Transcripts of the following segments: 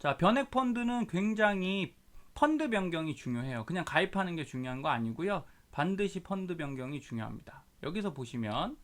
자, 변액 펀드는 굉장히 펀드 변경이 중요해요. 그냥 가입하는 게 중요한 거 아니고요. 반드시 펀드 변경이 중요합니다. 여기서 보시면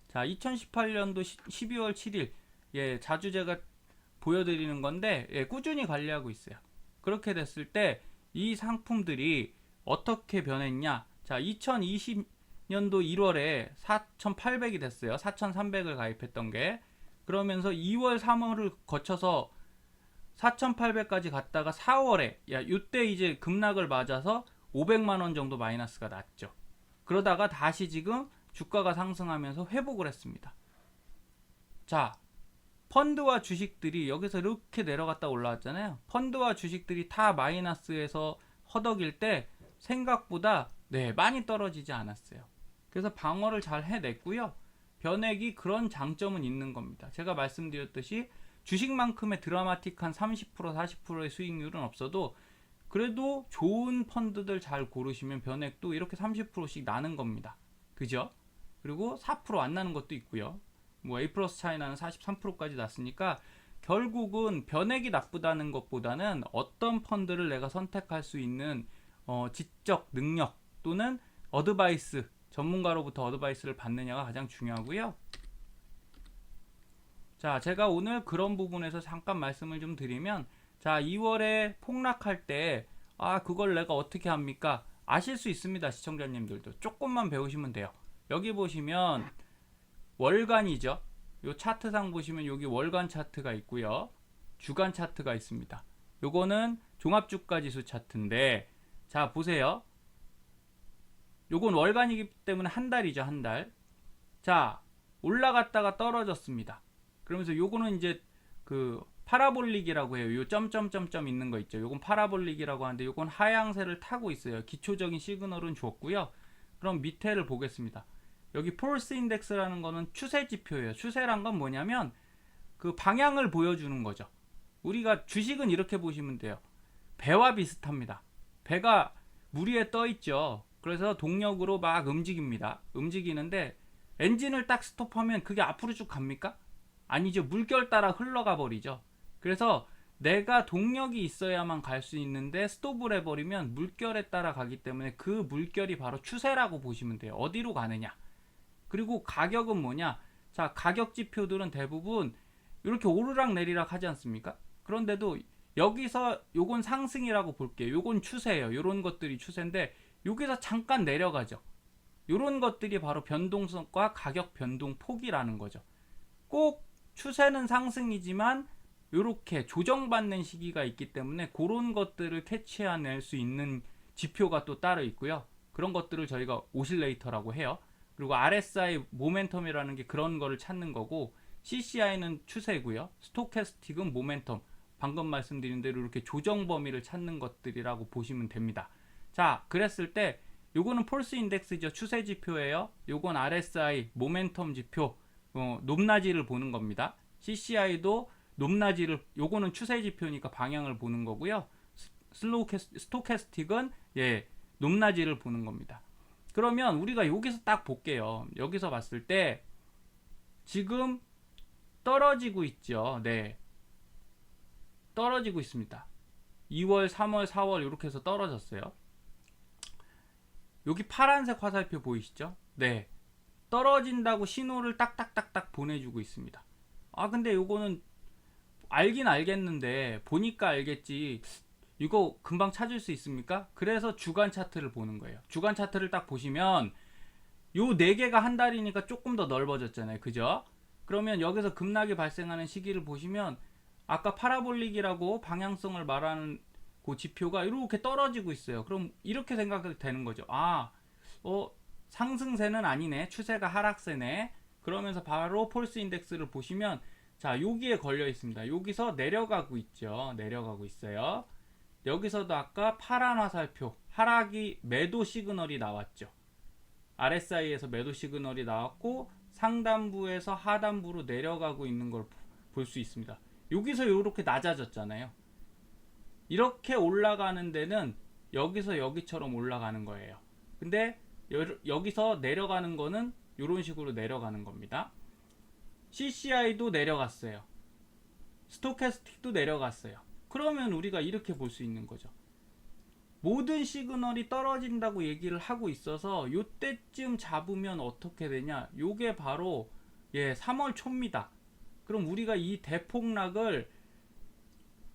자, 2018년도 12월 7일 예, 자주 제가 보여드리는 건데 예, 꾸준히 관리하고 있어요. 그렇게 됐을 때 이 상품들이 어떻게 변했냐? 자, 2020년도 1월에 4,800이 됐어요. 4,300을 가입했던 게. 그러면서 2월, 3월을 거쳐서 4,800까지 갔다가 4월에 야, 이때 이제 급락을 맞아서 500만 원 정도 마이너스가 났죠. 그러다가 다시 지금 주가가 상승하면서 회복을 했습니다. 자, 펀드와 주식들이 여기서 이렇게 내려갔다 올라왔잖아요. 펀드와 주식들이 다 마이너스에서 허덕일 때 생각보다 네, 많이 떨어지지 않았어요. 그래서 방어를 잘 해냈고요. 변액이 그런 장점은 있는 겁니다. 제가 말씀드렸듯이 주식만큼의 드라마틱한 30% 40%의 수익률은 없어도 그래도 좋은 펀드들 잘 고르시면 변액도 이렇게 30%씩 나는 겁니다. 그죠? 그리고 4% 안 나는 것도 있고요. 뭐 A 플러스 차이나는 43%까지 났으니까 결국은 변액이 나쁘다는 것보다는 어떤 펀드를 내가 선택할 수 있는 지적 능력 또는 어드바이스 전문가로부터 어드바이스를 받느냐가 가장 중요하고요. 자, 제가 오늘 그런 부분에서 잠깐 말씀을 좀 드리면 자, 2월에 폭락할 때 그걸 내가 어떻게 합니까? 아실 수 있습니다. 시청자님들도 조금만 배우시면 돼요. 여기 보시면 월간이죠. 요 차트상 보시면 여기 월간 차트가 있고요. 주간 차트가 있습니다. 요거는 종합주가지수 차트인데 자, 보세요. 요건 월간이기 때문에 한 달이죠. 한 달. 자, 올라갔다가 떨어졌습니다. 그러면서 요거는 이제 그 파라볼릭이라고 해요. 요 점점점점 있는 거 있죠. 요건 파라볼릭이라고 하는데 요건 하향세를 타고 있어요. 기초적인 시그널은 줬고요. 그럼 밑에를 보겠습니다. 여기 폴스 인덱스라는 거는 추세 지표예요. 추세란 건 뭐냐면 그 방향을 보여주는 거죠. 우리가 주식은 이렇게 보시면 돼요. 배와 비슷합니다. 배가 물 위에 떠 있죠. 그래서 동력으로 막 움직입니다. 움직이는데 엔진을 딱 스톱하면 그게 앞으로 쭉 갑니까? 아니죠. 물결 따라 흘러가 버리죠. 그래서 내가 동력이 있어야만 갈 수 있는데 스톱을 해버리면 물결에 따라 가기 때문에 그 물결이 바로 추세라고 보시면 돼요. 어디로 가느냐. 그리고 가격은 뭐냐? 자, 가격 지표들은 대부분 이렇게 오르락 내리락 하지 않습니까? 그런데도 여기서 요건 상승이라고 볼게요. 요건 추세예요. 요런 것들이 추세인데 여기서 잠깐 내려가죠. 요런 것들이 바로 변동성과 가격 변동 폭이라는 거죠. 꼭 추세는 상승이지만 이렇게 조정받는 시기가 있기 때문에 그런 것들을 캐치해낼 수 있는 지표가 또 따로 있고요. 그런 것들을 저희가 오실레이터라고 해요. 그리고 RSI 모멘텀이라는 게 그런 거를 찾는 거고 CCI는 추세고요. 스토캐스틱은 모멘텀. 방금 말씀드린 대로 이렇게 조정 범위를 찾는 것들이라고 보시면 됩니다. 자, 그랬을 때 요거는 폴스 인덱스죠. 추세 지표예요. 요건 RSI 모멘텀 지표 높낮이를 보는 겁니다. CCI도 높낮이를 요거는 추세 지표니까 방향을 보는 거고요. 스토캐스틱은 예, 높낮이를 보는 겁니다. 그러면 우리가 여기서 딱 볼게요. 여기서 봤을 때 지금 떨어지고 있죠. 네. 떨어지고 있습니다. 2월, 3월, 4월 이렇게 해서 떨어졌어요. 여기 파란색 화살표 보이시죠? 네. 떨어진다고 신호를 딱딱딱딱 보내주고 있습니다. 근데 요거는 알긴 알겠는데 보니까 알겠지 이거 금방 찾을 수 있습니까? 그래서 주간 차트를 보는 거예요. 주간 차트를 딱 보시면 요 4개가 한 달이니까 조금 더 넓어졌잖아요. 그죠? 그러면 여기서 급락이 발생하는 시기를 보시면 아까 파라볼릭이라고 방향성을 말하는 그 지표가 이렇게 떨어지고 있어요. 그럼 이렇게 생각이 되는 거죠. 상승세는 아니네. 추세가 하락세네. 그러면서 바로 폴스 인덱스를 보시면 자, 여기에 걸려 있습니다. 여기서 내려가고 있죠. 내려가고 있어요. 여기서도 아까 파란 화살표 하락이 매도 시그널이 나왔죠. RSI에서 매도 시그널이 나왔고 상단부에서 하단부로 내려가고 있는 걸 볼 수 있습니다. 여기서 이렇게 낮아졌잖아요. 이렇게 올라가는 데는 여기서 여기처럼 올라가는 거예요. 근데 여기서 내려가는 거는 이런 식으로 내려가는 겁니다. CCI도 내려갔어요. 스토캐스틱도 내려갔어요. 그러면 우리가 이렇게 볼 수 있는 거죠. 모든 시그널이 떨어진다고 얘기를 하고 있어서 요때쯤 잡으면 어떻게 되냐, 요게 바로 3월 초입니다. 그럼 우리가 이 대폭락을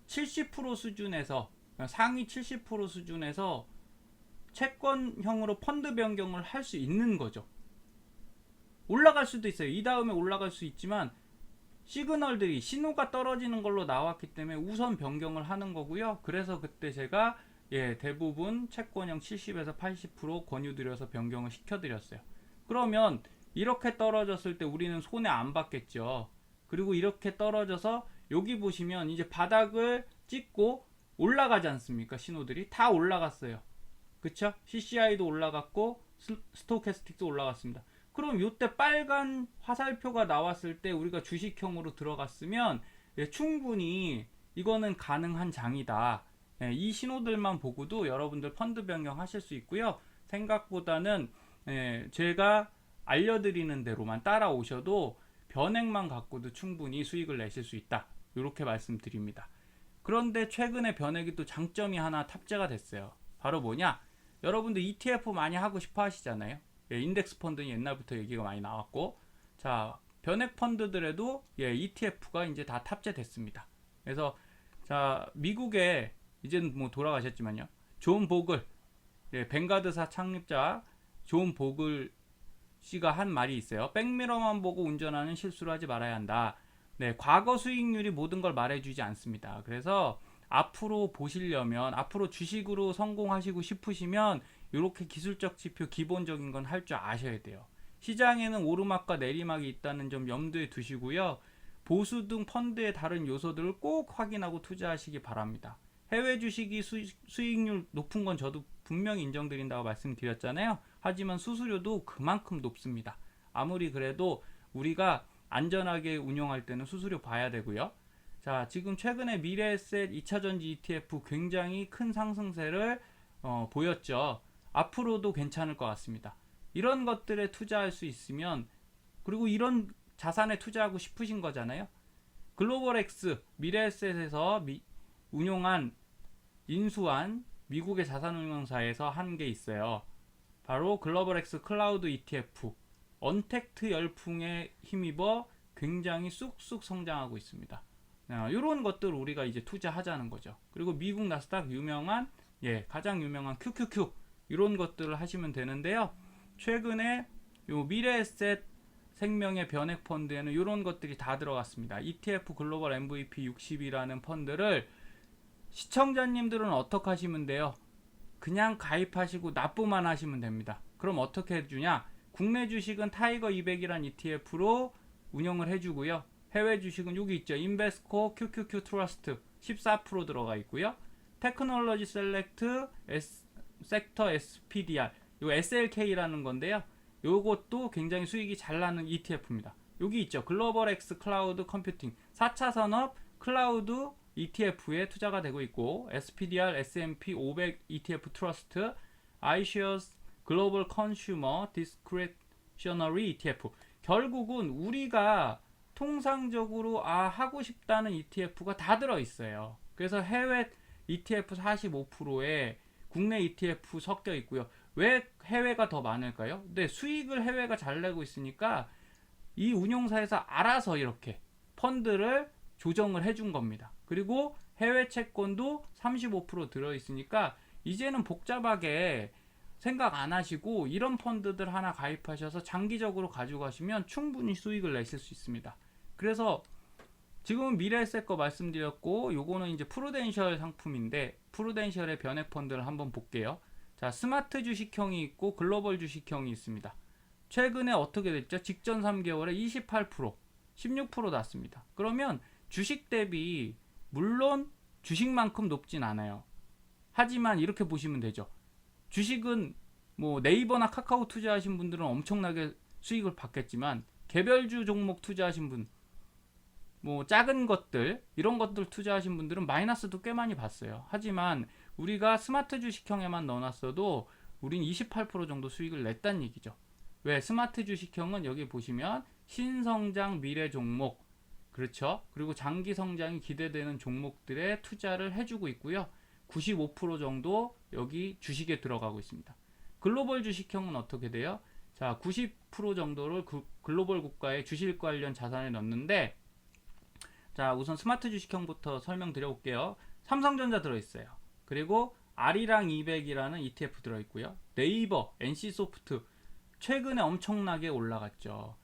70% 수준에서, 상위 70% 수준에서 채권형으로 펀드 변경을 할 수 있는 거죠. 올라갈 수도 있어요. 이 다음에 올라갈 수 있지만 시그널들이, 신호가 떨어지는 걸로 나왔기 때문에 우선 변경을 하는 거고요. 그래서 그때 제가 대부분 채권형 70에서 80% 권유드려서 변경을 시켜드렸어요. 그러면 이렇게 떨어졌을 때 우리는 손해 안 받겠죠. 그리고 이렇게 떨어져서 여기 보시면 이제 바닥을 찍고 올라가지 않습니까? 신호들이 다 올라갔어요. 그쵸? CCI도 올라갔고 스토캐스틱도 올라갔습니다. 그럼 이때 빨간 화살표가 나왔을 때 우리가 주식형으로 들어갔으면 충분히 이거는 가능한 장이다. 이 신호들만 보고도 여러분들 펀드 변경하실 수 있고요. 생각보다는 제가 알려드리는 대로만 따라오셔도 변액만 갖고도 충분히 수익을 내실 수 있다. 이렇게 말씀드립니다. 그런데 최근에 변액이 또 장점이 하나 탑재가 됐어요. 바로 뭐냐? 여러분들 ETF 많이 하고 싶어 하시잖아요. 인덱스 펀드는 옛날부터 얘기가 많이 나왔고, 자, 변액 펀드들에도 ETF가 이제 다 탑재됐습니다. 그래서 자, 미국에 이제는 뭐 돌아가셨지만요, 존 보글, 뱅가드사 창립자 존 보글 씨가 한 말이 있어요. 백미러만 보고 운전하는 실수를 하지 말아야 한다. 과거 수익률이 모든 걸 말해주지 않습니다. 그래서 앞으로 보시려면, 앞으로 주식으로 성공하시고 싶으시면 이렇게 기술적 지표 기본적인 건 할 줄 아셔야 돼요. 시장에는 오르막과 내리막이 있다는 점 염두에 두시고요. 보수 등 펀드의 다른 요소들을 꼭 확인하고 투자하시기 바랍니다. 해외 주식이 수익률 높은 건 저도 분명히 인정드린다고 말씀드렸잖아요. 하지만 수수료도 그만큼 높습니다. 아무리 그래도 우리가 안전하게 운용할 때는 수수료 봐야 되고요. 자, 지금 최근에 미래에셋 2차전지 ETF 굉장히 큰 상승세를 보였죠. 앞으로도 괜찮을 것 같습니다. 이런 것들에 투자할 수 있으면, 그리고 이런 자산에 투자하고 싶으신 거잖아요. 글로벌X 미래에셋에서 인수한 미국의 자산운용사에서 한 게 있어요. 바로 글로벌X 클라우드 ETF, 언택트 열풍에 힘입어 굉장히 쑥쑥 성장하고 있습니다. 이런 것들을 우리가 이제 투자하자는 거죠. 그리고 미국 나스닥 유명한, 가장 유명한 QQQ, 이런 것들을 하시면 되는데요. 최근에 요 미래에셋 생명의 변액 펀드에는 이런 것들이 다 들어갔습니다. ETF 글로벌 MVP 60이라는 펀드를 시청자님들은 어떻게 하시면 돼요? 그냥 가입하시고 납부만 하시면 됩니다. 그럼 어떻게 해주냐? 국내 주식은 타이거 200이라는 ETF로 운영을 해주고요. 해외 주식은 여기 있죠. 인베스코 QQQ 트러스트 14% 들어가 있고요. 테크놀로지 셀렉트 섹터 SPDR, 요 SLK라는 건데요. 요것도 굉장히 수익이 잘 나는 ETF입니다. 여기 있죠. 글로벌 X 클라우드 컴퓨팅 4차 산업 클라우드 ETF에 투자가 되고 있고, SPDR S&P 500 ETF 트러스트, iShares 글로벌 컨슈머 디스크레셔너리 ETF. 결국은 우리가 통상적으로 하고 싶다는 ETF가 다 들어있어요. 그래서 해외 ETF 45%에 국내 ETF 섞여 있고요. 왜 해외가 더 많을까요? 근데 수익을 해외가 잘 내고 있으니까 이 운용사에서 알아서 이렇게 펀드를 조정을 해준 겁니다. 그리고 해외 채권도 35% 들어있으니까 이제는 복잡하게 생각 안 하시고 이런 펀드들 하나 가입하셔서 장기적으로 가져가시면 충분히 수익을 내실 수 있습니다. 그래서 지금은 미래에셋 거 말씀드렸고, 요거는 이제 프루덴셜 상품인데, 프루덴셜의 변액 펀드를 한번 볼게요. 자, 스마트 주식형이 있고 글로벌 주식형이 있습니다. 최근에 어떻게 됐죠? 직전 3개월에 28%, 16% 났습니다. 그러면 주식 대비 물론 주식만큼 높진 않아요. 하지만 이렇게 보시면 되죠. 주식은 뭐 네이버나 카카오 투자하신 분들은 엄청나게 수익을 받겠지만, 개별주 종목 투자하신 분, 뭐 작은 것들, 이런 것들 투자하신 분들은 마이너스도 꽤 많이 봤어요. 하지만 우리가 스마트 주식형에만 넣어놨어도 우린 28% 정도 수익을 냈다는 얘기죠. 왜? 스마트 주식형은 여기 보시면 신성장 미래 종목, 그렇죠. 그리고 장기 성장이 기대되는 종목들에 투자를 해주고 있고요. 95% 정도 여기 주식에 들어가고 있습니다. 글로벌 주식형은 어떻게 돼요? 자, 90% 정도를 글로벌 국가의 주식 관련 자산에 넣는데, 자, 우선 스마트 주식형부터 설명드려 볼게요. 삼성전자 들어있어요. 그리고 아리랑 200이라는 ETF 들어있고요. 네이버, NC소프트 최근에 엄청나게 올라갔죠.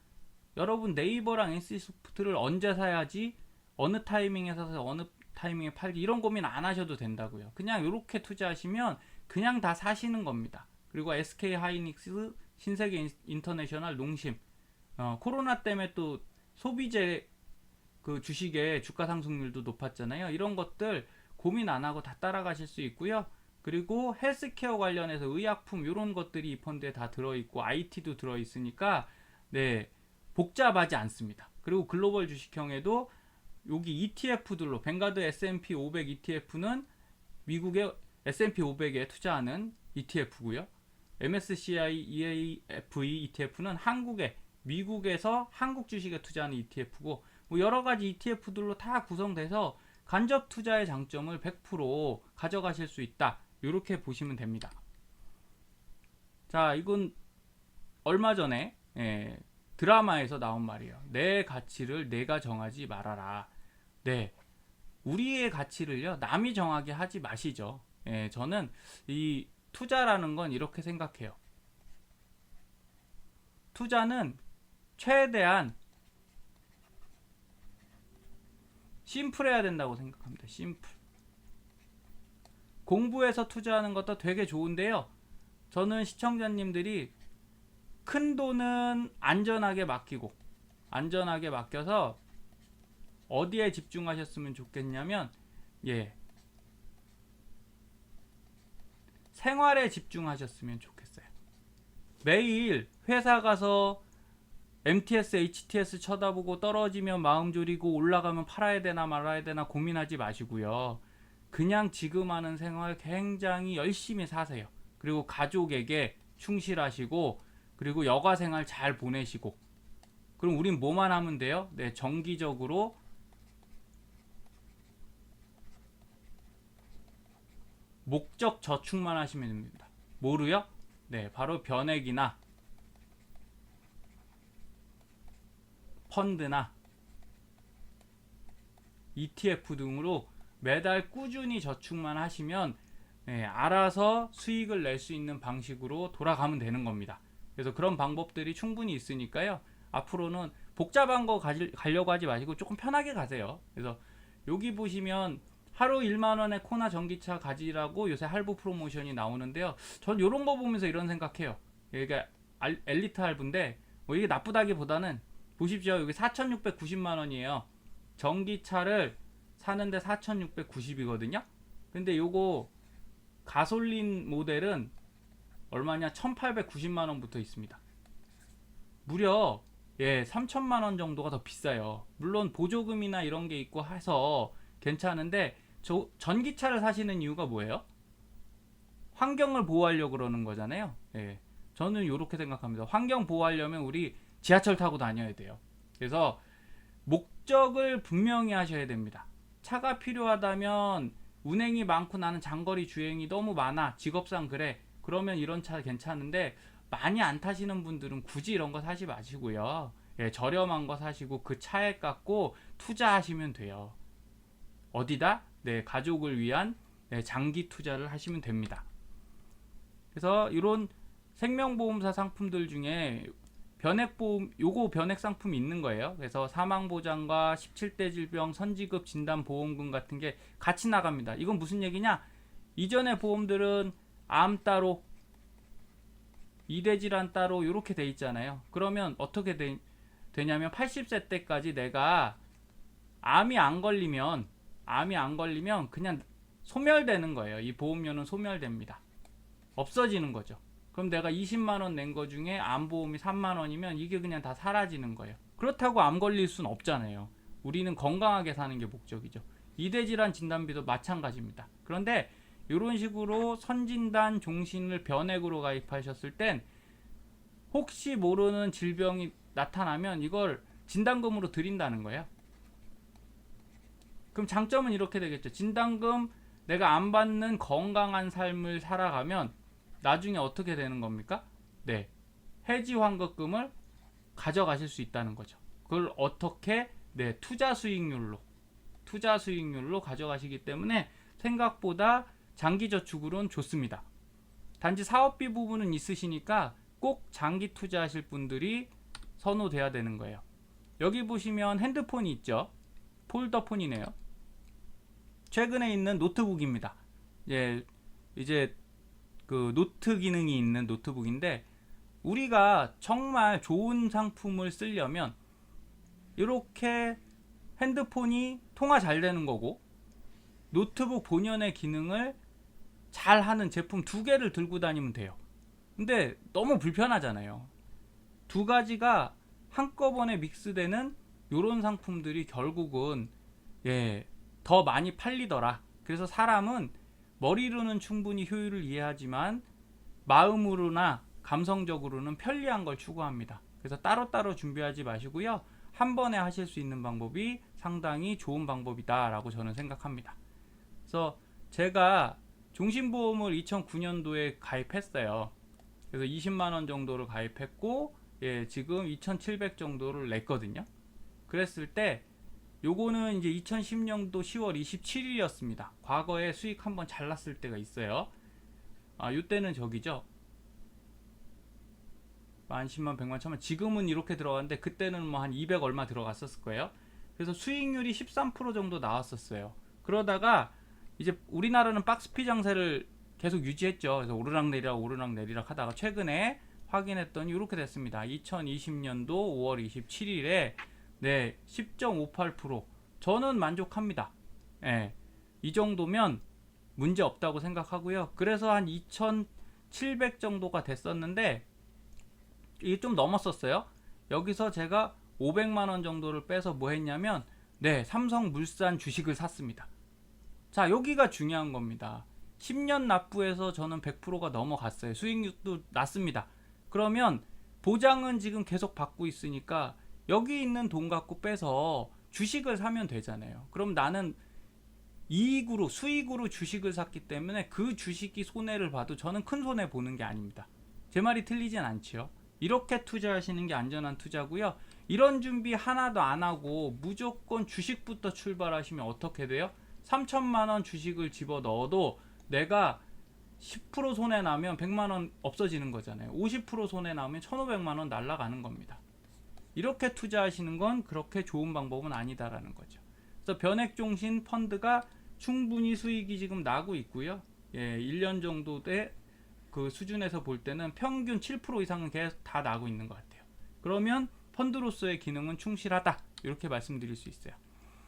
여러분, 네이버랑 NC소프트를 언제 사야지, 어느 타이밍에 사서 어느 타이밍에 팔지, 이런 고민 안 하셔도 된다고요. 그냥 이렇게 투자하시면 그냥 다 사시는 겁니다. 그리고 SK하이닉스, 신세계 인터내셔널, 농심, 코로나 때문에 또 소비재 그 주식의 주가 상승률도 높았잖아요. 이런 것들 고민 안 하고 다 따라가실 수 있고요. 그리고 헬스케어 관련해서 의약품 이런 것들이 이 펀드에 다 들어있고 IT도 들어있으니까 네, 복잡하지 않습니다. 그리고 글로벌 주식형에도 여기 ETF들로 뱅가드 S&P 500 ETF는 미국의 S&P 500에 투자하는 ETF고요. MSCI EAFE ETF는 한국의 미국에서 한국 주식에 투자하는 ETF고, 뭐 여러 가지 ETF들로 다 구성돼서 간접 투자의 장점을 100% 가져가실 수 있다. 이렇게 보시면 됩니다. 자, 이건 얼마 전에 드라마에서 나온 말이에요. 내 가치를 내가 정하지 말아라. 네, 우리의 가치를요 남이 정하게 하지 마시죠. 저는 이 투자라는 건 이렇게 생각해요. 투자는 최대한 심플해야 된다고 생각합니다. 심플. 공부해서 투자하는 것도 되게 좋은데요. 저는 시청자님들이 큰 돈은 안전하게 맡겨서 어디에 집중하셨으면 좋겠냐면, 생활에 집중하셨으면 좋겠어요. 매일 회사 가서 MTS, HTS 쳐다보고 떨어지면 마음 졸이고 올라가면 팔아야 되나 말아야 되나 고민하지 마시고요. 그냥 지금 하는 생활 굉장히 열심히 사세요. 그리고 가족에게 충실하시고, 그리고 여가 생활 잘 보내시고, 그럼 우린 뭐만 하면 돼요? 네, 정기적으로 목적 저축만 하시면 됩니다. 뭐로요? 네, 바로 변액이나 펀드나 ETF 등으로 매달 꾸준히 저축만 하시면 알아서 수익을 낼 수 있는 방식으로 돌아가면 되는 겁니다. 그래서 그런 방법들이 충분히 있으니까요. 앞으로는 복잡한 거 가려고 하지 마시고 조금 편하게 가세요. 그래서 여기 보시면 하루 1만원의 코나 전기차 가지라고 요새 할부 프로모션이 나오는데요. 전 이런 거 보면서 이런 생각해요. 이게 엘리트 할부인데 뭐 이게 나쁘다기보다는 보십시오. 여기 4,690만원이에요. 전기차를 사는데 4,690이거든요. 근데 요거 가솔린 모델은 얼마냐? 1,890만원부터 있습니다. 무려 3천만원 정도가 더 비싸요. 물론 보조금이나 이런 게 있고 해서 괜찮은데, 전기차를 사시는 이유가 뭐예요? 환경을 보호하려고 그러는 거잖아요. 저는 이렇게 생각합니다. 환경 보호하려면 우리 지하철 타고 다녀야 돼요. 그래서 목적을 분명히 하셔야 됩니다. 차가 필요하다면, 운행이 많고 나는 장거리 주행이 너무 많아, 직업상 그래, 그러면 이런 차 괜찮은데, 많이 안 타시는 분들은 굳이 이런 거 사지 마시고요. 저렴한 거 사시고 그 차에 깎고 투자하시면 돼요. 어디다? 네, 가족을 위한 장기 투자를 하시면 됩니다. 그래서 이런 생명보험사 상품들 중에 변액보험, 요거 변액 상품이 있는 거예요. 그래서 사망보장과 17대 질병 선지급 진단보험금 같은 게 같이 나갑니다. 이건 무슨 얘기냐? 이전의 보험들은 암 따로, 이대질환 따로 이렇게 돼 있잖아요. 그러면 어떻게 되냐면 80세 때까지 내가 암이 안 걸리면 그냥 소멸되는 거예요. 이 보험료는 소멸됩니다. 없어지는 거죠. 그럼 내가 20만원 낸 거 중에 암보험이 3만원이면 이게 그냥 다 사라지는 거예요. 그렇다고 암 걸릴 순 없잖아요. 우리는 건강하게 사는 게 목적이죠. 이대질환 진단비도 마찬가지입니다. 그런데 이런 식으로 선진단 종신을 변액으로 가입하셨을 땐 혹시 모르는 질병이 나타나면 이걸 진단금으로 드린다는 거예요. 그럼 장점은 이렇게 되겠죠. 진당금 내가 안 받는 건강한 삶을 살아가면 나중에 어떻게 되는 겁니까? 네, 해지 환급금을 가져가실 수 있다는 거죠. 그걸 어떻게? 네, 투자 수익률로 가져가시기 때문에 생각보다 장기 저축으로는 좋습니다. 단지 사업비 부분은 있으시니까 꼭 장기 투자하실 분들이 선호돼야 되는 거예요. 여기 보시면 핸드폰이 있죠. 폴더폰이네요. 최근에 있는 노트북입니다. 예, 이제 그 노트 기능이 있는 노트북인데, 우리가 정말 좋은 상품을 쓰려면 이렇게 핸드폰이 통화 잘 되는 거고, 노트북 본연의 기능을 잘 하는 제품 두 개를 들고 다니면 돼요. 근데 너무 불편하잖아요. 두 가지가 한꺼번에 믹스되는 이런 상품들이 결국은 더 많이 팔리더라. 그래서 사람은 머리로는 충분히 효율을 이해하지만 마음으로나 감성적으로는 편리한 걸 추구합니다. 그래서 따로따로 준비하지 마시고요. 한 번에 하실 수 있는 방법이 상당히 좋은 방법이다 라고 저는 생각합니다. 그래서 제가 종신보험을 2009년도에 가입했어요. 그래서 20만원 정도를 가입했고, 지금 2,700 정도를 냈거든요. 그랬을 때 요거는 이제 2010년도 10월 27일이었습니다. 과거에 수익 한번 잘 났을 때가 있어요. 요때는 저기죠. 10만, 100만, 1000만. 지금은 이렇게 들어갔는데 그때는 뭐 한 200 얼마 들어갔었을 거예요. 그래서 수익률이 13% 정도 나왔었어요. 그러다가 이제 우리나라는 박스피 장세를 계속 유지했죠. 그래서 오르락내리락 하다가 최근에 확인했더니 이렇게 됐습니다. 2020년도 5월 27일에 10.58%. 저는 만족합니다. 이 정도면 문제 없다고 생각하고요. 그래서 한 2,700 정도가 됐었는데 이게 좀 넘었었어요. 여기서 제가 500만원 정도를 빼서 뭐 했냐면 삼성물산 주식을 샀습니다. 자, 여기가 중요한 겁니다. 10년 납부해서 저는 100%가 넘어갔어요. 수익률도 낮습니다. 그러면 보장은 지금 계속 받고 있으니까 여기 있는 돈 갖고 빼서 주식을 사면 되잖아요. 그럼 나는 수익으로 주식을 샀기 때문에 그 주식이 손해를 봐도 저는 큰 손해 보는 게 아닙니다. 제 말이 틀리진 않지요. 이렇게 투자하시는 게 안전한 투자고요. 이런 준비 하나도 안 하고 무조건 주식부터 출발하시면 어떻게 돼요? 3천만원 주식을 집어 넣어도 내가 10% 손해 나면 100만원 없어지는 거잖아요. 50% 손해 나면 1500만원 날아가는 겁니다. 이렇게 투자하시는 건 그렇게 좋은 방법은 아니다라는 거죠. 그래서 변액종신 펀드가 충분히 수익이 지금 나고 있고요. 1년 정도의 그 수준에서 볼 때는 평균 7% 이상은 계속 다 나고 있는 것 같아요. 그러면 펀드로서의 기능은 충실하다, 이렇게 말씀드릴 수 있어요.